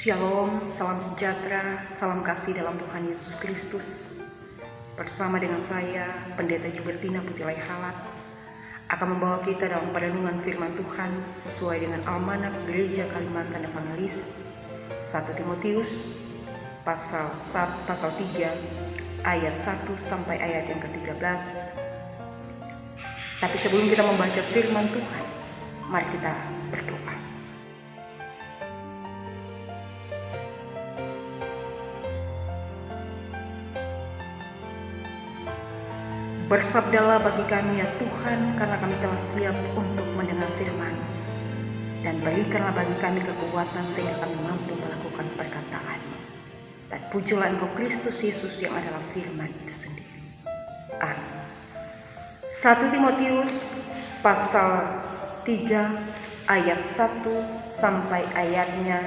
Shalom, salam sejahtera, salam kasih dalam Tuhan Yesus Kristus. Bersama dengan saya, Pendeta Jubertina Putih Halat, akan membawa kita dalam perenungan firman Tuhan sesuai dengan Almanak Gereja Kalimantan Evangelis 1 Timotius pasal 3 ayat 1 sampai ayat yang ke-13. Tapi sebelum kita membaca firman Tuhan, mari kita berdoa. Bersabdalah bagi kami ya Tuhan, karena kami telah siap untuk mendengar firman. Dan berikanlah bagi kami kekuatan sehingga kami mampu melakukan perkataan-Mu. Dan pujilah Engkau Kristus Yesus yang adalah firman itu sendiri. Amin. 1 Timotius pasal 3 ayat 1 sampai ayatnya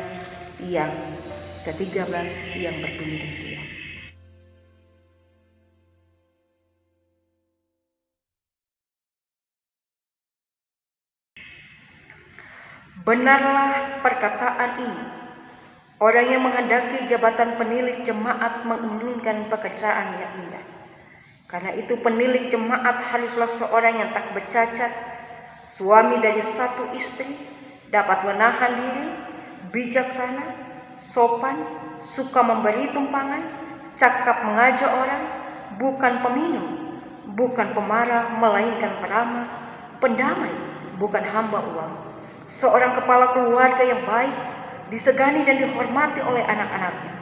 yang ke-13 yang berbunyi demikian. Benarlah perkataan ini. Orang yang menghendaki jabatan penilik jemaat menginginkan pekerjaan yang indah. Karena itu penilik jemaat haruslah seorang yang tak bercacat, suami dari satu istri, dapat menahan diri, bijaksana, sopan, suka memberi tumpangan, cakap mengajak orang, bukan peminum, bukan pemarah, melainkan peramah, pendamai, bukan hamba uang. Seorang kepala keluarga yang baik, disegani dan dihormati oleh anak-anaknya.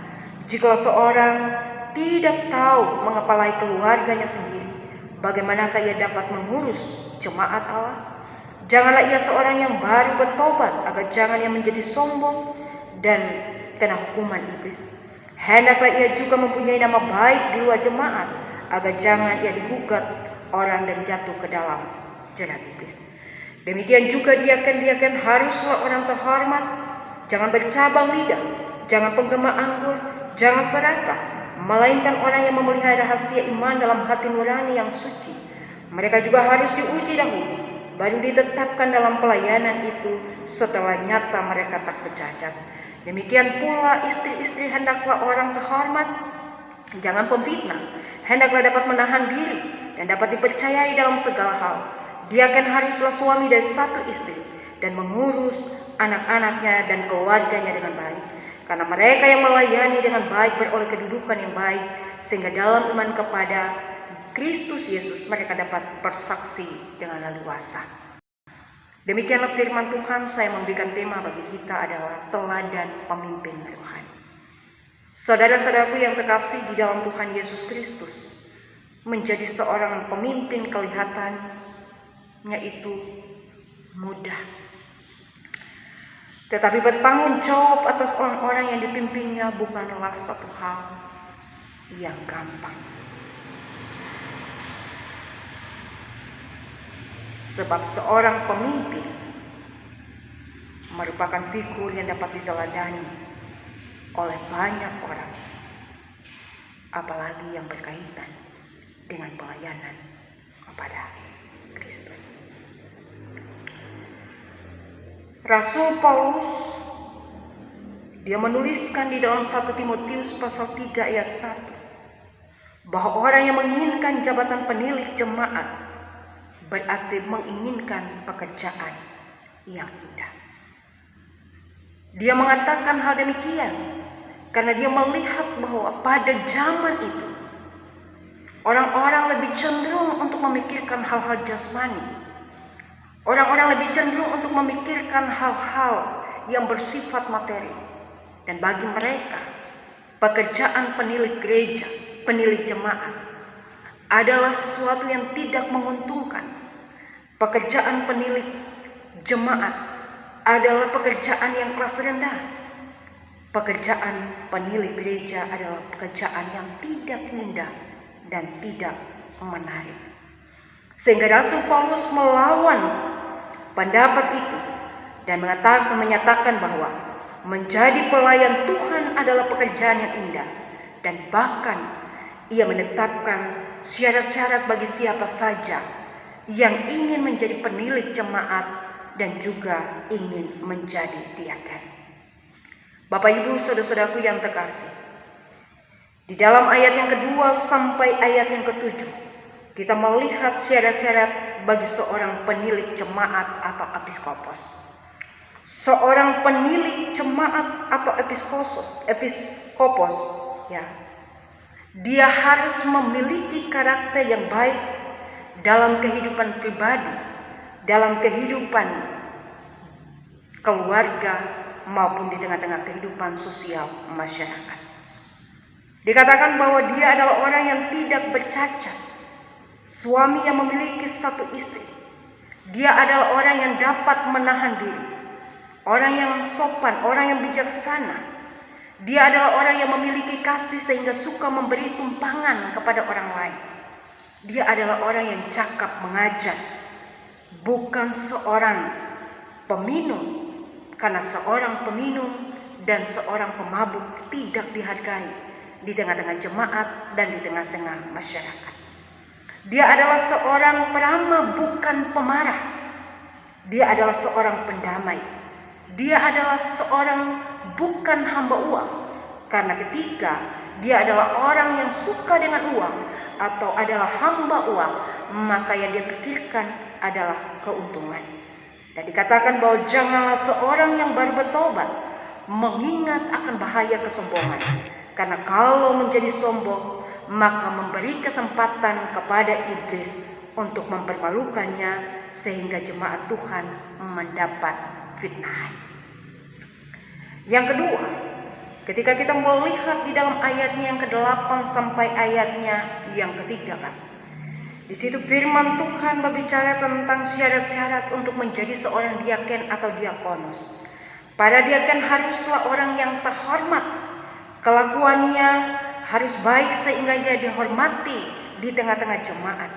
Jika seorang tidak tahu mengepalai keluarganya sendiri, bagaimanakah ia dapat mengurus jemaat Allah? Janganlah ia seorang yang baru bertobat, agar jangan ia menjadi sombong dan kena hukuman iblis. Hendaklah ia juga mempunyai nama baik di luar jemaat, agar jangan ia digugat orang dan jatuh ke dalam jerat iblis. Demikian juga diaken-diaken haruslah orang terhormat, jangan bercabang lidah, jangan penggema anggur, jangan serakah, melainkan orang yang memelihara rahasia iman dalam hati nurani yang suci. Mereka juga harus diuji dahulu, baru ditetapkan dalam pelayanan itu setelah nyata mereka tak bercacat. Demikian pula istri-istri hendaklah orang terhormat, jangan pemfitnah, hendaklah dapat menahan diri dan dapat dipercayai dalam segala hal. Diaken haruslah suami dari satu istri dan mengurus anak-anaknya dan keluarganya dengan baik. Karena mereka yang melayani dengan baik beroleh kedudukan yang baik, sehingga dalam iman kepada Kristus Yesus mereka dapat bersaksi dengan leluasa. Demikianlah firman Tuhan. Saya memberikan tema bagi kita adalah teladan pemimpin rohani. Saudara-saudaraku yang terkasih di dalam Tuhan Yesus Kristus, menjadi seorang pemimpin kelihatannya itu mudah. Tetapi bertanggung jawab atas orang-orang yang dipimpinnya bukanlah satu hal yang gampang. Sebab seorang pemimpin merupakan figur yang dapat diteladani oleh banyak orang, apalagi yang berkaitan dengan pelayanan kepada Kristus. Rasul Paulus dia menuliskan di dalam 1 Timotius pasal 3 ayat 1 bahwa orang yang menginginkan jabatan penilik jemaat berarti menginginkan pekerjaan yang indah. Dia mengatakan hal demikian karena dia melihat bahwa pada zaman itu orang-orang lebih cenderung untuk memikirkan hal-hal jasmani. Orang-orang lebih cenderung untuk memikirkan hal-hal yang bersifat materi. Dan bagi mereka, pekerjaan penilik gereja, penilik jemaat adalah sesuatu yang tidak menguntungkan. Pekerjaan penilik jemaat adalah pekerjaan yang kelas rendah. Pekerjaan penilik gereja adalah pekerjaan yang tidak indah dan tidak menarik. Sehingga Rasul Paulus melawan pendapat itu dan menyatakan bahwa menjadi pelayan Tuhan adalah pekerjaan yang indah, dan bahkan ia menetapkan syarat-syarat bagi siapa saja yang ingin menjadi penilik jemaat dan juga ingin menjadi diaken. Bapak Ibu, saudara-saudaraku yang terkasih, di dalam ayat yang kedua sampai ayat yang ketujuh, kita melihat syarat-syarat bagi seorang penilik jemaat atau episkopos. Seorang penilik jemaat atau episkopos, ya, dia harus memiliki karakter yang baik dalam kehidupan pribadi, dalam kehidupan keluarga, maupun di tengah-tengah kehidupan sosial masyarakat. Dikatakan bahwa dia adalah orang yang tidak bercacat, suami yang memiliki satu istri. Dia adalah orang yang dapat menahan diri, orang yang sopan, orang yang bijaksana. Dia adalah orang yang memiliki kasih sehingga suka memberi tumpangan kepada orang lain. Dia adalah orang yang cakap mengajar, bukan seorang peminum, karena seorang peminum dan seorang pemabuk tidak dihargai di tengah-tengah jemaat dan di tengah-tengah masyarakat. Dia adalah seorang peramah, bukan pemarah. Dia adalah seorang pendamai. Dia adalah seorang bukan hamba uang, karena ketika dia adalah orang yang suka dengan uang atau adalah hamba uang, maka yang dia pikirkan adalah keuntungan. Dan dikatakan bahwa janganlah seorang yang baru bertobat mengingat akan bahaya kesombongan, karena kalau menjadi sombong maka memberi kesempatan kepada iblis untuk mempermalukannya sehingga jemaat Tuhan mendapat fitnah. Yang kedua, ketika kita melihat di dalam ayatnya yang ke-8 sampai ayatnya yang ke-13, di situ firman Tuhan berbicara tentang syarat-syarat untuk menjadi seorang diaken atau diakonus. Para diaken haruslah orang yang terhormat. Kelakuannya harus baik sehingga dia dihormati di tengah-tengah jemaat.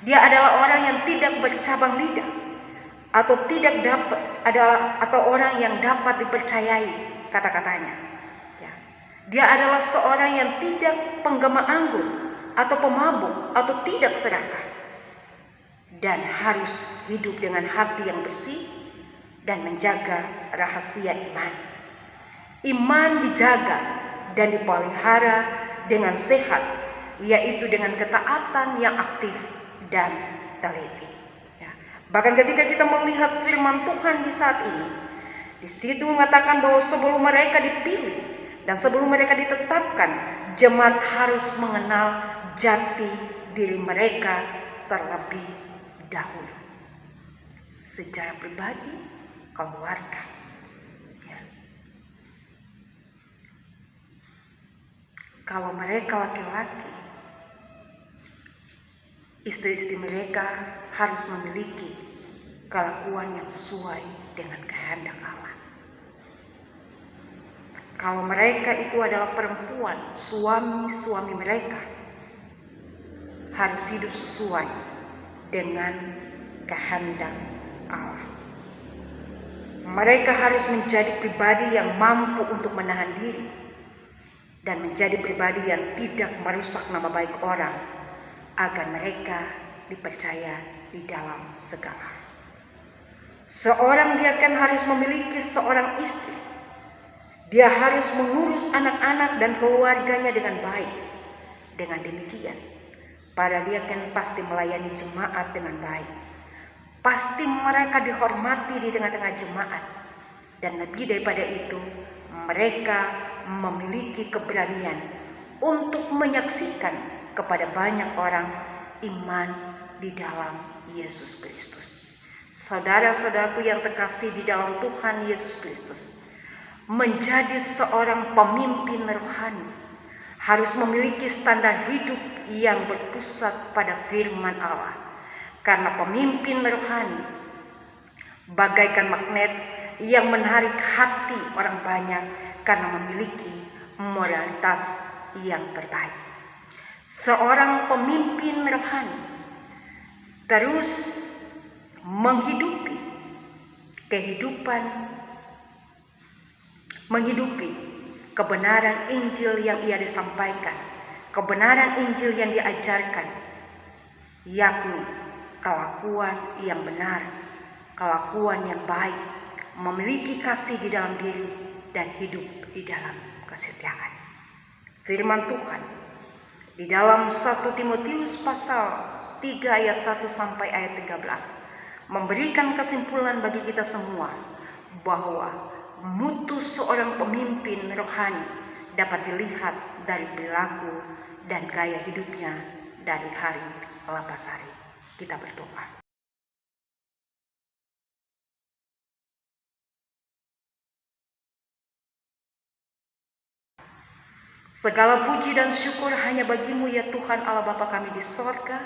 Dia adalah orang yang tidak bercabang lidah atau tidak dapat atau orang yang dapat dipercayai kata-katanya. Ya. Dia adalah seorang yang tidak penggema anggur atau pemabuk atau tidak serakah, dan harus hidup dengan hati yang bersih dan menjaga rahasia iman. Iman dijaga dan dipelihara dengan sehat, yaitu dengan ketaatan yang aktif dan teliti. Ya. Bahkan ketika kita melihat firman Tuhan di saat ini, di situ mengatakan bahwa sebelum mereka dipilih dan sebelum mereka ditetapkan, jemaat harus mengenal jati diri mereka terlebih dahulu, secara pribadi, keluarga. Ya. Kalau mereka laki-laki, istri-istri mereka harus memiliki kelakuan yang sesuai dengan kehendak Allah. Kalau mereka itu adalah perempuan, suami-suami mereka harus hidup sesuai dengan kehendak Allah. Mereka harus menjadi pribadi yang mampu untuk menahan diri dan menjadi pribadi yang tidak merusak nama baik orang, agar mereka dipercaya di dalam segala. Seorang diaken harus memiliki seorang istri. Dia harus mengurus anak-anak dan keluarganya dengan baik. Dengan demikian, para diaken pasti melayani jemaat dengan baik. Pasti mereka dihormati di tengah-tengah jemaat. Dan lebih daripada itu, mereka memiliki keberanian untuk menyaksikan kepada banyak orang iman di dalam Yesus Kristus. Saudara-saudaraku yang terkasih di dalam Tuhan Yesus Kristus, menjadi seorang pemimpin rohani harus memiliki standar hidup yang berpusat pada firman Allah. Karena pemimpin rohani bagaikan magnet yang menarik hati orang banyak karena memiliki moralitas yang terbaik. Seorang pemimpin rohani terus menghidupi kebenaran Injil yang ia disampaikan, kebenaran Injil yang diajarkan, yakni kelakuan yang benar, kelakuan yang baik, memiliki kasih di dalam diri, dan hidup di dalam kesetiaan. Firman Tuhan di dalam 1 Timotius pasal 3 ayat 1 sampai ayat 13 memberikan kesimpulan bagi kita semua bahwa mutu seorang pemimpin rohani dapat dilihat dari perilaku dan gaya hidupnya dari hari lepas hari. Kita berdoa. Segala puji dan syukur hanya bagi-Mu ya Tuhan Allah Bapa kami di sorga,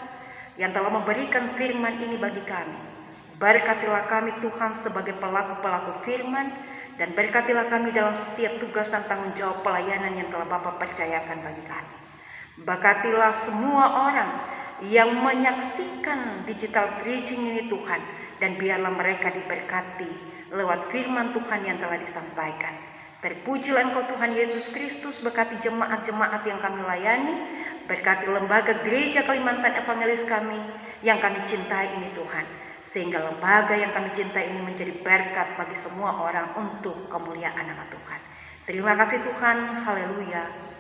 yang telah memberikan firman ini bagi kami. Berkatilah kami Tuhan sebagai pelaku-pelaku firman, dan berkatilah kami dalam setiap tugas dan tanggung jawab pelayanan yang telah Bapa percayakan bagi kami. Berkatilah semua orang yang menyaksikan digital preaching ini Tuhan, dan biarlah mereka diberkati lewat firman Tuhan yang telah disampaikan. Terpujilah Engkau Tuhan Yesus Kristus, berkati jemaat-jemaat yang kami layani, berkati lembaga gereja Kalimantan Evangelis kami yang kami cintai ini Tuhan, sehingga lembaga yang kami cintai ini menjadi berkat bagi semua orang untuk kemuliaan nama Tuhan. Terima kasih Tuhan, haleluya.